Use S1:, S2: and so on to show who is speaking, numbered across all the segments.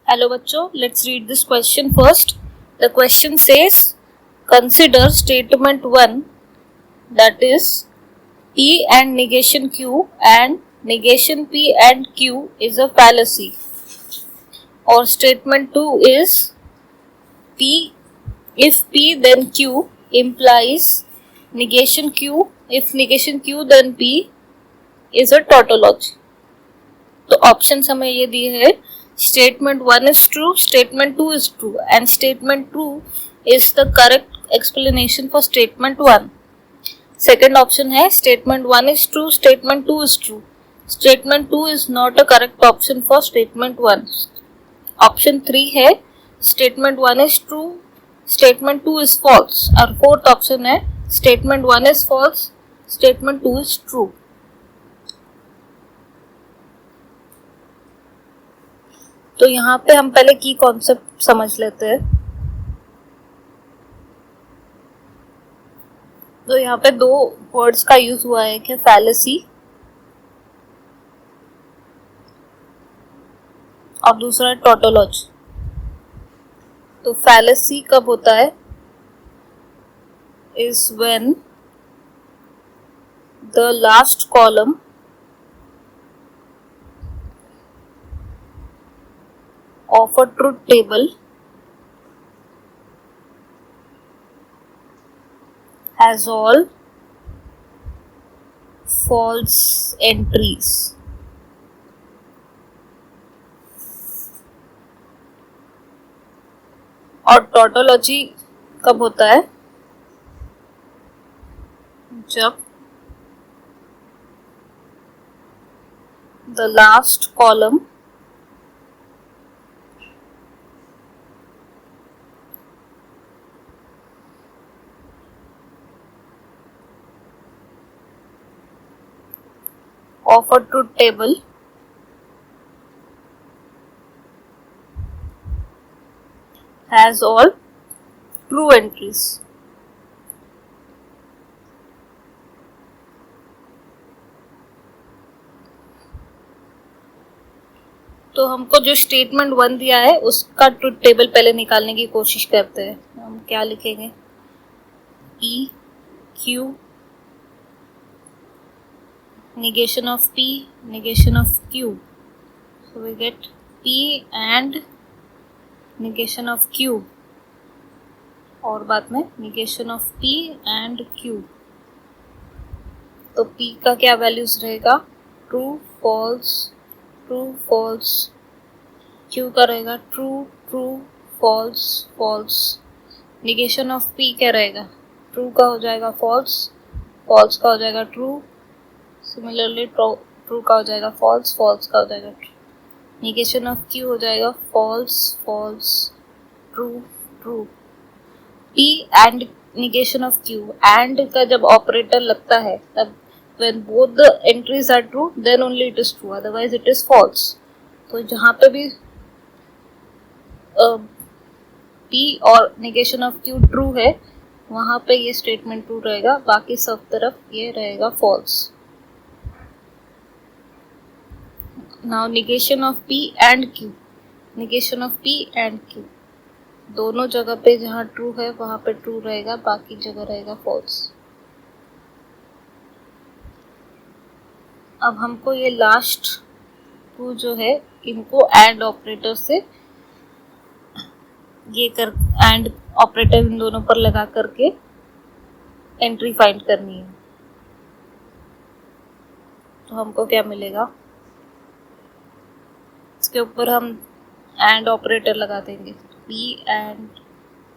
S1: Hello बच्चों, let's read this question first. The question says, consider statement 1, that is P and negation Q and negation P and Q is a fallacy. Or statement 2 is P, if P then Q implies negation Q, if negation Q then P is a tautology. तो options हमें ये दिए है, statement 1 is true, statement 2 is true and statement 2 is the correct explanation for statement 1. Second option है statement 1 is true, statement 2 is true, statement 2 is not a correct option for statement 1. Option 3 है statement 1 is true, statement 2 is false, और fourth option है statement 1 is false, statement 2 is true. तो यहाँ पे हम पहले की कॉन्सेप्ट समझ लेते हैं. तो यहाँ पे दो वर्ड्स का यूज हुआ है कि फैलेसी और दूसरा टोटोलॉजी. तो फैलेसी कब होता है, is when the last column of a truth table has all false entries. और टोटोलॉजी कब होता है, जब the last column of a truth table has all true entries. तो हमको जो स्टेटमेंट 1 दिया है उसका ट्रुथ टेबल पहले निकालने की कोशिश करते हैं. हम क्या लिखेंगे, P Q negation of P, negation of Q. So we get P and negation of Q, और बाद में negation of P and Q. तो P का क्या वैल्यूज रहेगा, true false true false. Q का रहेगा true true false false. negation of P क्या रहेगा, ट्रू का हो जाएगा फॉल्स, फॉल्स का हो जाएगा ट्रू, सिमिलरली ट्रू का हो जाएगा फॉल्स, फॉल्स का हो जाएगा ट्रू. निगेशन ऑफ क्यू हो जाएगा false false true true. P and negation of Q, and का जब ऑपरेटर लगता है तब when both the entries are true then only it is true, otherwise it is false. तो जहाँ पे भी पी और निगेशन ऑफ क्यू ट्रू है वहाँ पे ये स्टेटमेंट ट्रू रहेगा, बाकी सब तरफ ये रहेगा false. Now negation of P and Q, negation of P and Q, दोनों जगह पे जहाँ ट्रू है वहाँ पे ट्रू रहेगा, बाकी जगह रहेगा फॉल्स. अब हमको ये लास्ट टू जो है इनको एंड ऑपरेटर से ये कर, एंड ऑपरेटर इन दोनों पर लगा करके एंट्री फाइंड करनी है. तो हमको क्या मिलेगा, इसके ऊपर हम एंड ऑपरेटर लगा देंगे, P and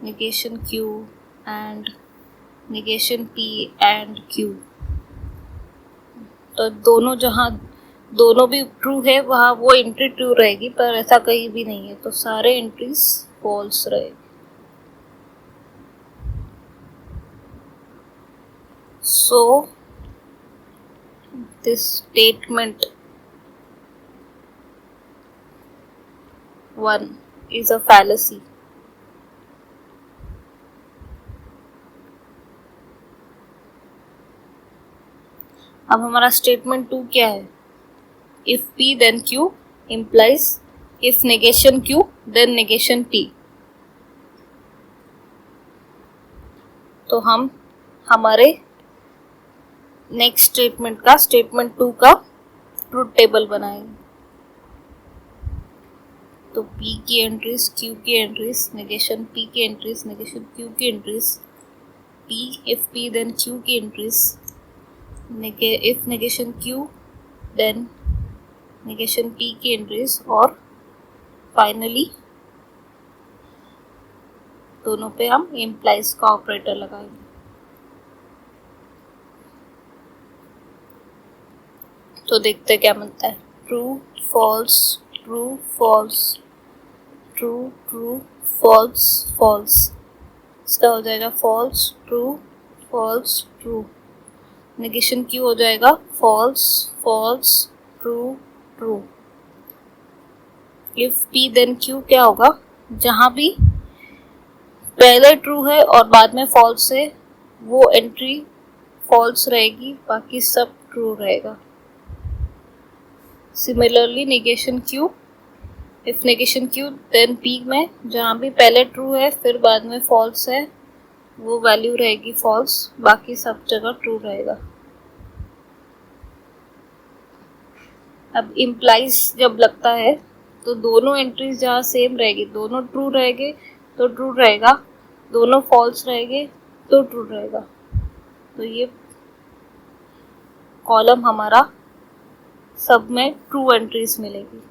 S1: negation Q and negation P and Q. तो दोनों जहाँ दोनों भी ट्रू है वहाँ वो एंट्री ट्रू रहेगी, पर ऐसा कहीं भी नहीं है तो सारे एंट्रीज फॉल्स रहेगी. So this statement 1 is a fallacy. अब हमारा स्टेटमेंट 2 क्या है, if P then Q implies if negation Q then negation P. तो हम हमारे नेक्स्ट स्टेटमेंट का स्टेटमेंट 2 का ट्रूथ टेबल बनाएंगे. तो P की एंट्रीज, Q की एंट्रीज, नेगेशन P की एंट्रीज, नेगेशन Q की entries, P if P then Q की entries, if negation Q then negation P की एंट्रीज, और फाइनली दोनों पे हम इम्प्लाइज का ऑपरेटर लगाएंगे. तो देखते क्या मिलता है. True false, true false, true true false false. इसका हो जाएगा false true false true. Negation Q हो जाएगा false false true true. If P then Q क्या होगा, जहां भी पहले ट्रू है और बाद में फॉल्स है वो एंट्री फॉल्स रहेगी, बाकी सब ट्रू रहेगा. Similarly negation Q, if negation Q then P में जहाँ भी पहले ट्रू है फिर बाद में फॉल्स है वो वैल्यू रहेगी फॉल्स, बाकी सब जगह ट्रू रहेगा. अब इम्प्लाइज जब लगता है तो दोनों एंट्रीज जहाँ सेम रहेगी, दोनों ट्रू रहेंगे तो ट्रू रहेगा, दोनों फॉल्स रहेंगे तो ट्रू रहेगा. तो ये कॉलम हमारा सब में ट्रू एंट्रीज मिलेगी.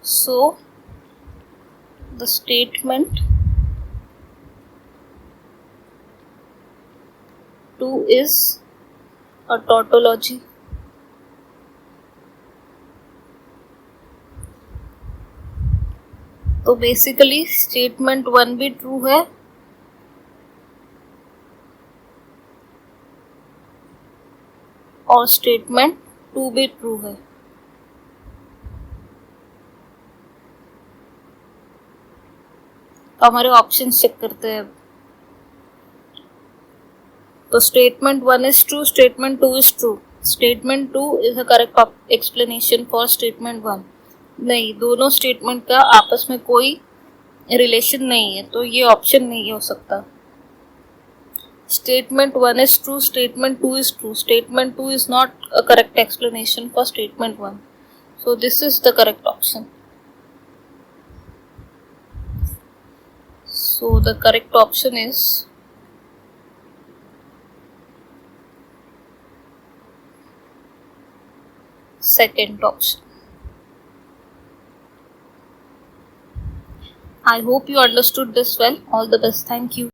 S1: So the statement 2 is a tautology. तो बेसिकली स्टेटमेंट 1 भी ट्रू है और स्टेटमेंट 2 भी ट्रू है. तो हमारे ऑप्शन चेक करते हैं. तो statement 1 is true, statement 2 is true. Statement 2 is a correct explanation for statement 1. नहीं, दोनों स्टेटमेंट का आपस में कोई रिलेशन नहीं है, तो ये ऑप्शन नहीं हो सकता. Statement 1 is true, statement 2 is true. Statement 2 is not a correct explanation for statement 1. So this is the correct option. So the correct option is second option. I hope you understood this well. All the best. Thank you.